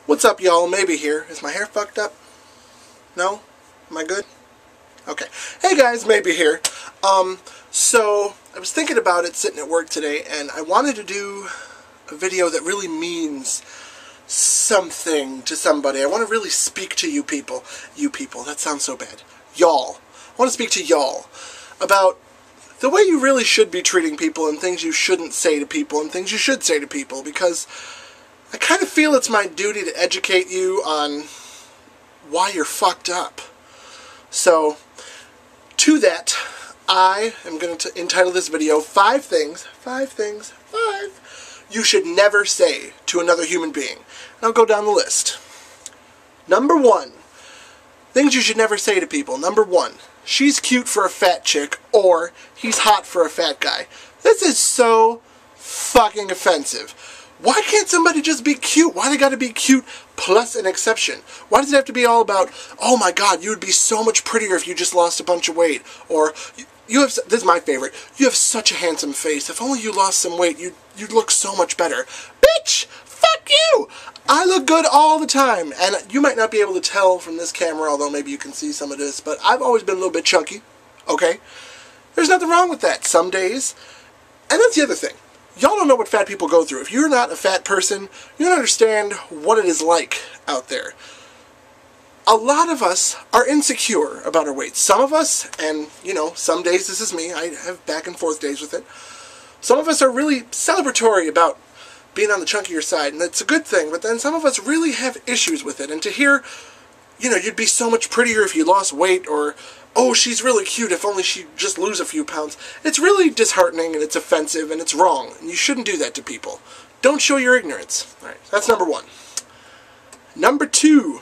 What's up, y'all? Maybe here. Is my hair fucked up? No? Am I good? Okay. Hey guys, Maybe here. So I was thinking about it sitting at work today, and I wanted to do a video that really means something to somebody. I want to really speak to you people. You people, that sounds so bad. Y'all. I want to speak to y'all about the way you really should be treating people and things you shouldn't say to people and things you should say to people, because I kind of feel it's my duty to educate you on why you're fucked up. So, to that, I am going to entitle this video, five things you should never say to another human being. And I'll go down the list. Number one, things you should never say to people. Number one, she's cute for a fat chick, or he's hot for a fat guy. This is so fucking offensive. Why can't somebody just be cute? Why they gotta be cute plus an exception? Why does it have to be all about, oh my god, you would be so much prettier if you just lost a bunch of weight? Or, you have, this is my favorite, you have such a handsome face. If only you lost some weight, you'd look so much better. Bitch! Fuck you! I look good all the time. And you might not be able to tell from this camera, although maybe you can see some of this, but I've always been a little bit chunky. Okay? There's nothing wrong with that some days. And that's the other thing. Y'all don't know what fat people go through. If you're not a fat person, you don't understand what it is like out there. A lot of us are insecure about our weight. Some of us, and you know, some days this is me, I have back and forth days with it. Some of us are really celebratory about being on the chunkier side, and that's a good thing, but then some of us really have issues with it. And to hear, you know, you'd be so much prettier if you lost weight, or, oh, she's really cute if only she'd just lose a few pounds. It's really disheartening, and it's offensive, and it's wrong. And you shouldn't do that to people. Don't show your ignorance. All right, that's number one. Number two,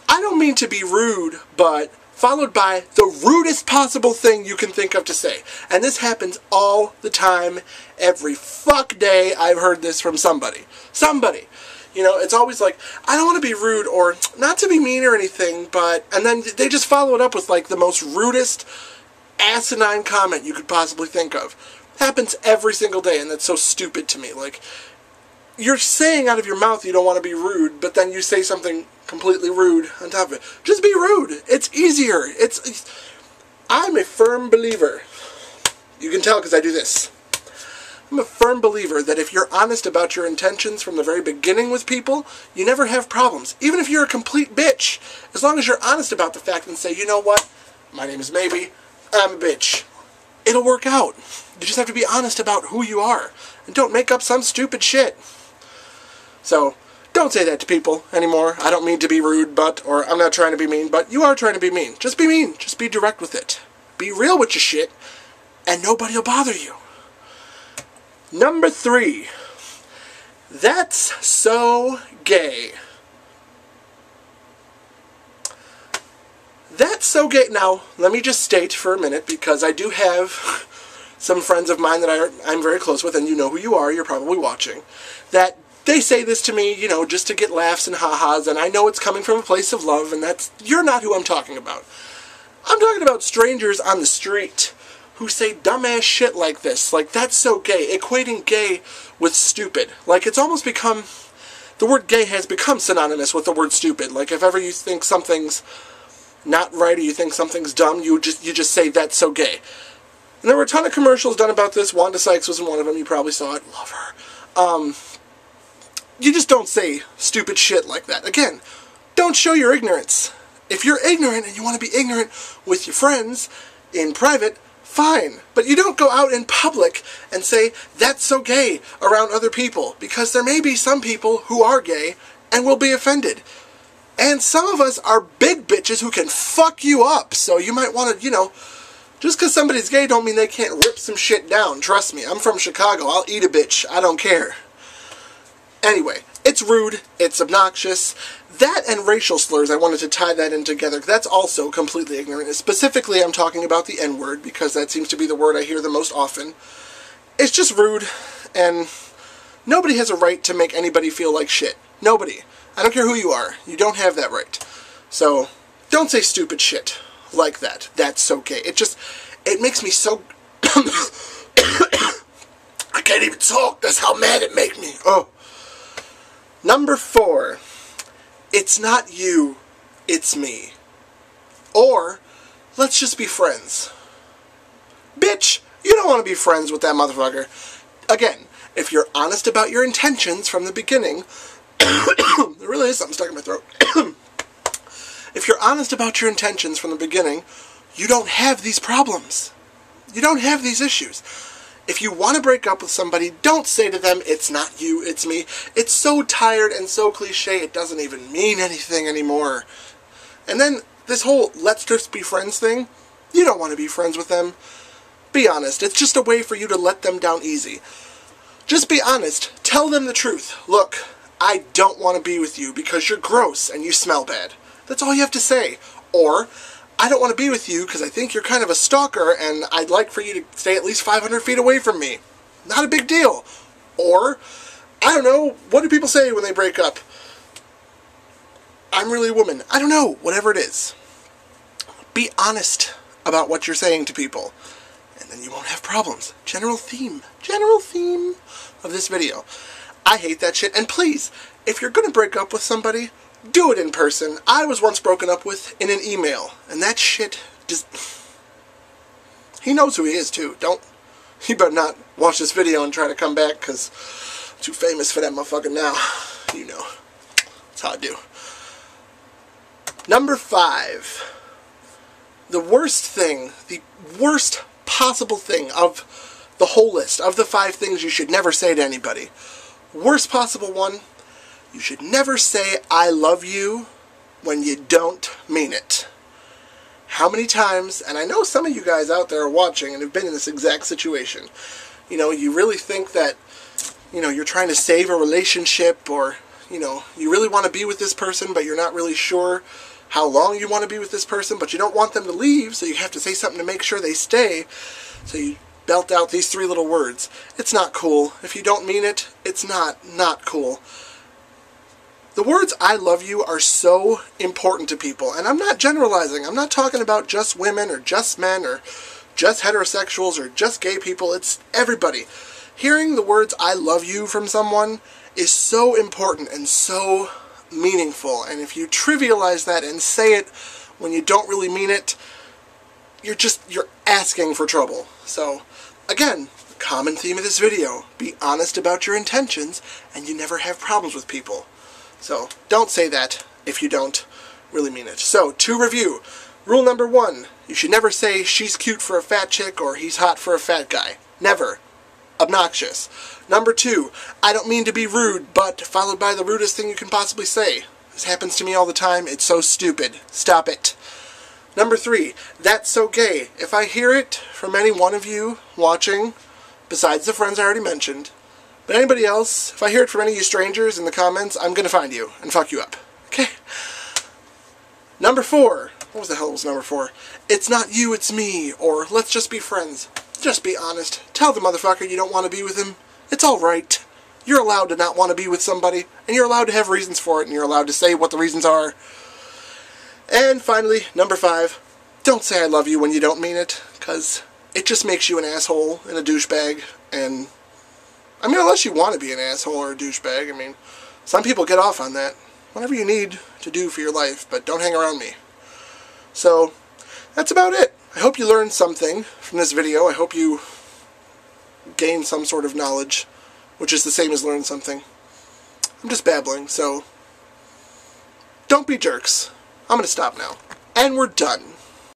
I don't mean to be rude, but followed by the rudest possible thing you can think of to say. And this happens all the time. Every fuck day I've heard this from somebody. Somebody. You know, it's always like, I don't want to be rude or not to be mean or anything, but... And then they just follow it up with, like, the most rudest, asinine comment you could possibly think of. Happens every single day, and that's so stupid to me. Like, you're saying out of your mouth you don't want to be rude, but then you say something completely rude on top of it. Just be rude. It's easier. I'm a firm believer. You can tell because I do this. I'm a firm believer that if you're honest about your intentions from the very beginning with people, you never have problems. Even if you're a complete bitch, as long as you're honest about the fact and say, you know what, my name is Maybe, I'm a bitch. It'll work out. You just have to be honest about who you are, and don't make up some stupid shit. So, don't say that to people anymore. I don't mean to be rude, or I'm not trying to be mean, but you are trying to be mean. Just be mean. Just be direct with it. Be real with your shit, and nobody will bother you. Number three, that's so gay. That's so gay. Now, let me just state for a minute, because I do have some friends of mine that I'm very close with, and you know who you are, you're probably watching, that they say this to me, you know, just to get laughs and ha-has, and I know it's coming from a place of love, and you're not who I'm talking about. I'm talking about strangers on the street who say dumbass shit like this. Like, that's so gay. Equating gay with stupid. Like, it's almost become... The word gay has become synonymous with the word stupid. Like, if ever you think something's not right or you think something's dumb, you just say, that's so gay. And there were a ton of commercials done about this. Wanda Sykes was in one of them. You probably saw it. Love her. You just don't say stupid shit like that. Again, don't show your ignorance. If you're ignorant and you want to be ignorant with your friends in private, fine, but you don't go out in public and say, that's so gay, around other people, because there may be some people who are gay and will be offended. And some of us are big bitches who can fuck you up, so you might want to, you know, just because somebody's gay don't mean they can't rip some shit down. Trust me, I'm from Chicago, I'll eat a bitch, I don't care. Anyway, it's rude, it's obnoxious. That and racial slurs, I wanted to tie that in together. That's also completely ignorant. Specifically, I'm talking about the N-word, because that seems to be the word I hear the most often. It's just rude, and nobody has a right to make anybody feel like shit. Nobody. I don't care who you are. You don't have that right. So, don't say stupid shit like that. That's okay. It makes me so... I can't even talk. That's how mad it makes me. Oh. Number 4, it's not you, it's me. Or, let's just be friends. Bitch, you don't want to be friends with that motherfucker. Again, if you're honest about your intentions from the beginning, there really is something stuck in my throat. If you're honest about your intentions from the beginning, you don't have these problems. You don't have these issues. If you want to break up with somebody, don't say to them, it's not you, it's me. It's so tired and so cliche, it doesn't even mean anything anymore. And then this whole let's just be friends thing, you don't want to be friends with them. Be honest. It's just a way for you to let them down easy. Just be honest. Tell them the truth. Look, I don't want to be with you because you're gross and you smell bad. That's all you have to say. Or, I don't want to be with you because I think you're kind of a stalker and I'd like for you to stay at least 500 feet away from me. Not a big deal. Or, I don't know, what do people say when they break up? I'm really a woman. I don't know, whatever it is. Be honest about what you're saying to people, and then you won't have problems. General theme of this video. I hate that shit, and please, if you're going to break up with somebody, do it in person. I was once broken up with in an email, and that shit just... He knows who he is, too. He better not watch this video and try to come back, because I'm too famous for that motherfucker now. You know. That's how I do. Number 5. The worst possible thing of the whole list, of the 5 things you should never say to anybody. Worst possible one, you should never say I love you when you don't mean it. How many times, and I know some of you guys out there are watching and have been in this exact situation, you know, you really think that, you know, you're trying to save a relationship, or, you know, you really want to be with this person, but you're not really sure how long you want to be with this person, but you don't want them to leave, so you have to say something to make sure they stay. So you belt out these 3 little words. It's not cool. If you don't mean it, it's not cool. The words I love you are so important to people, and I'm not generalizing. I'm not talking about just women or just men or just heterosexuals or just gay people. It's everybody. Hearing the words I love you from someone is so important and so meaningful, and if you trivialize that and say it when you don't really mean it, you're asking for trouble. So again, common theme of this video, be honest about your intentions and you never have problems with people. So don't say that if you don't really mean it. So to review, rule number 1, you should never say she's cute for a fat chick or he's hot for a fat guy. Never. Obnoxious. Number 2, I don't mean to be rude, but followed by the rudest thing you can possibly say. This happens to me all the time. It's so stupid. Stop it. Number 3, that's so gay. If I hear it from any one of you watching, besides the friends I already mentioned, but anybody else, if I hear it from any of you strangers in the comments, I'm going to find you and fuck you up. Okay? Number 4, what the hell was number 4? It's not you, it's me, or let's just be friends. Just be honest. Tell the motherfucker you don't want to be with him. It's alright. You're allowed to not want to be with somebody, and you're allowed to have reasons for it, and you're allowed to say what the reasons are. And finally, number 5, don't say I love you when you don't mean it, because it just makes you an asshole and a douchebag, and, I mean, unless you want to be an asshole or a douchebag, I mean, some people get off on that. Whatever you need to do for your life, but don't hang around me. So, that's about it. I hope you learned something from this video. I hope you gained some sort of knowledge, which is the same as learn something. I'm just babbling, so don't be jerks. I'm going to stop now. And we're done.